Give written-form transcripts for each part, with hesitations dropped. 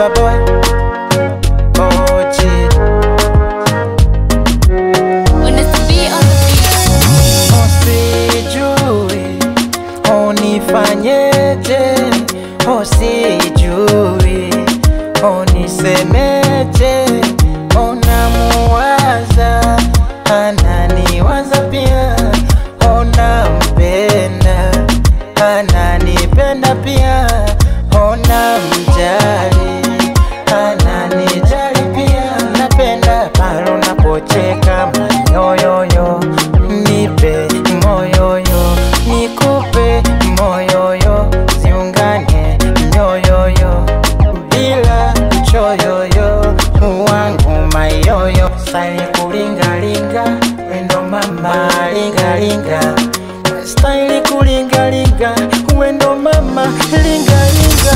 Lover boy, OG. Usijui unifanyeje, usijui unisemeje, unamuwaza ananiwaza pia, unampenda ananipenda pia, unamjali ananijali pia. Napenda pale unapocheka moyoyo, nipe moyoyo, nikupe moyoyo, ziungane moyoyo bila choyoyo, wangu mayoyo. Style kulingalinga, wendo mama lingalinga, style kulingalinga, wendo mama lingalinga.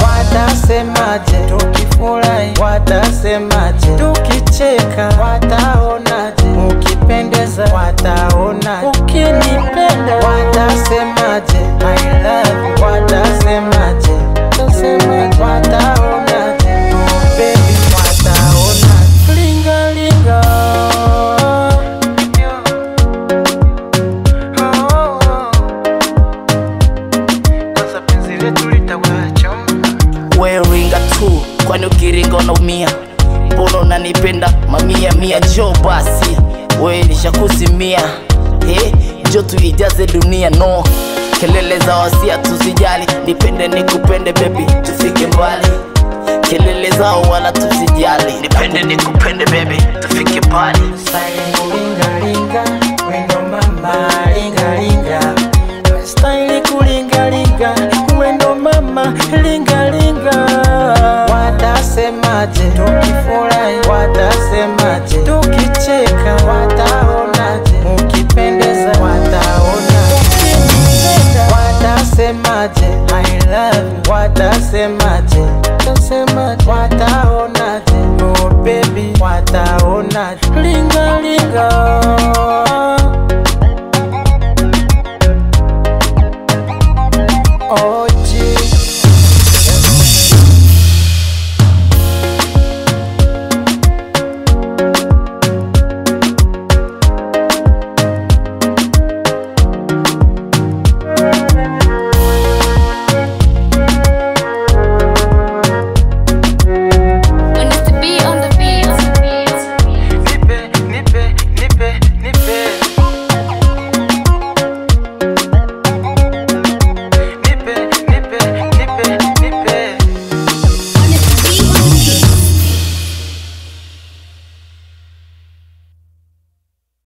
Watasemaje tukifurahi, watasemaje tukicheka, wataonaje ukipendeza, wataonaje ukinipenda, watasemaje I love you, watasemaje, wataonaje oh baby, wataonaje lingalinga. Kwanza penzi letu litawacha we ringa tu, kwani ukiringa unaumia. Mbona unanipenda mamia mia, jo basi we nishakusimia. Jo tuijaze dunia, no kelele za wasia tusijali, nipende nikupende baby tufike mbali. Kelele zao wala tusijali, nipende nikupende baby tufike mbali. Style kulingalinga, wendo mama lingalinga, style kulingalinga, wendo mama lingalinga. Watasemaje tukifurahi, watasemaje tukicheka, wataonaje ukipendeza, wataonaje ukinipenda, watasemaje I love you, watasemaje, wataonaje oh baby, wataonaje lingalinga.